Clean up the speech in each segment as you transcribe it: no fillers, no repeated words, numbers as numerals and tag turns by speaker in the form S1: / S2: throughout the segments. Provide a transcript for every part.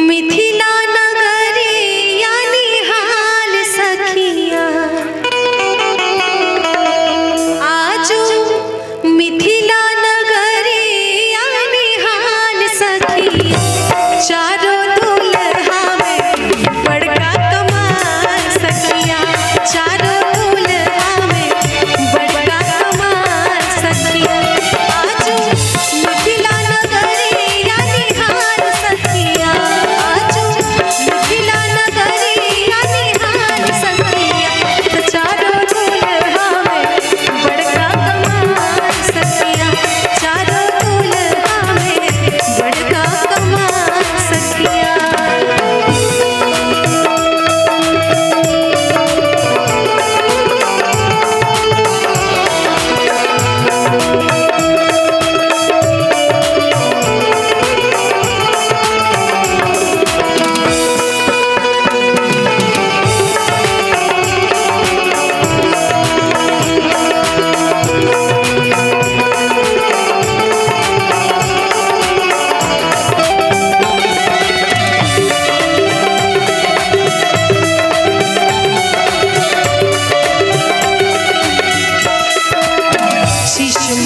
S1: मिथिला नगरिया निहाल सखिया, आजू मिथिला नगरिया निहाल सखिया, चारों दुल्हा में बड़का कमाल सखिया, चारों दुल्हा में बड़का कमाल सखिया, आजू मिथिला नगरिया निहाल सखिया, आजू मिथिला नगरिया निहाल सखिया, चारों दुल्हा में बड़का कमाल सखिया, चारों दुल्हा में बड़का कमाल सखिया।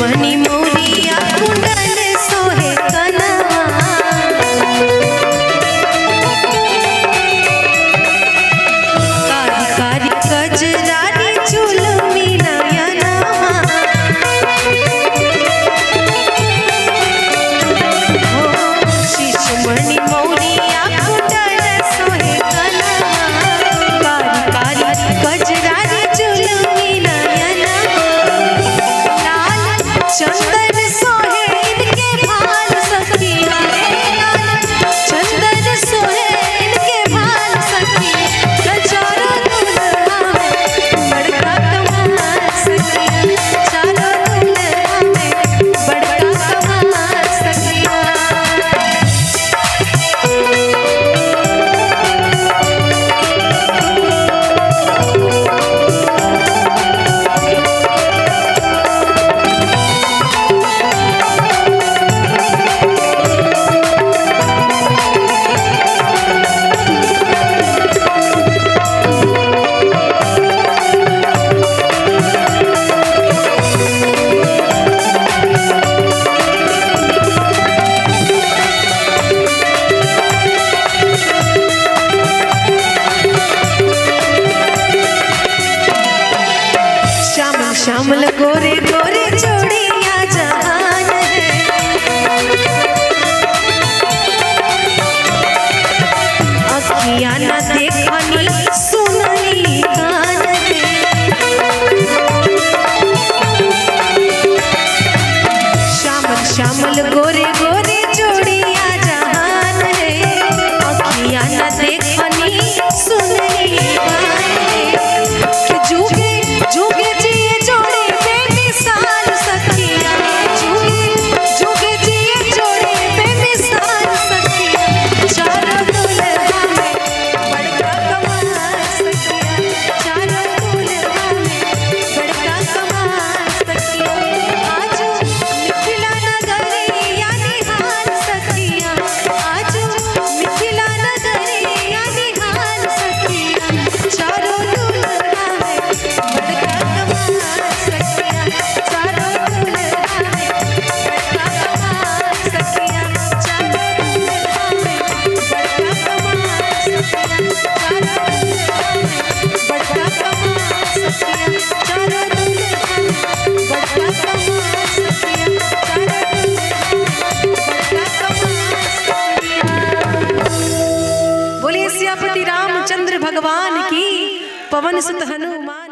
S1: मणि मोरिया कुंडल सोहे कनवा, कारी कारी कजरारी चुलमी नयनवा, शीश मणि मोरिया कुंडल सोहे कनवा, कारी कारी कजरारी चुलमी नयनवा, चंदन सोहे इनके भाल सखिया, चंदन सोहे इनके भाल सखिया, चारों दुल्हा में बड़का कमाल सखिया, चारों दुल्हा में बड़का कमाल सखिया। श्यामल गोरे गोरे जोड़िया जहान है, अखियाँ न देखनी सुननी कान है, श्यामल श्यामल गोरे गोरे जोड़िया जहान है, अखियाँ न देखनी सुननी कान है, जुगे जुगे रामचंद्र भगवान की, पवन सुत हनुमान।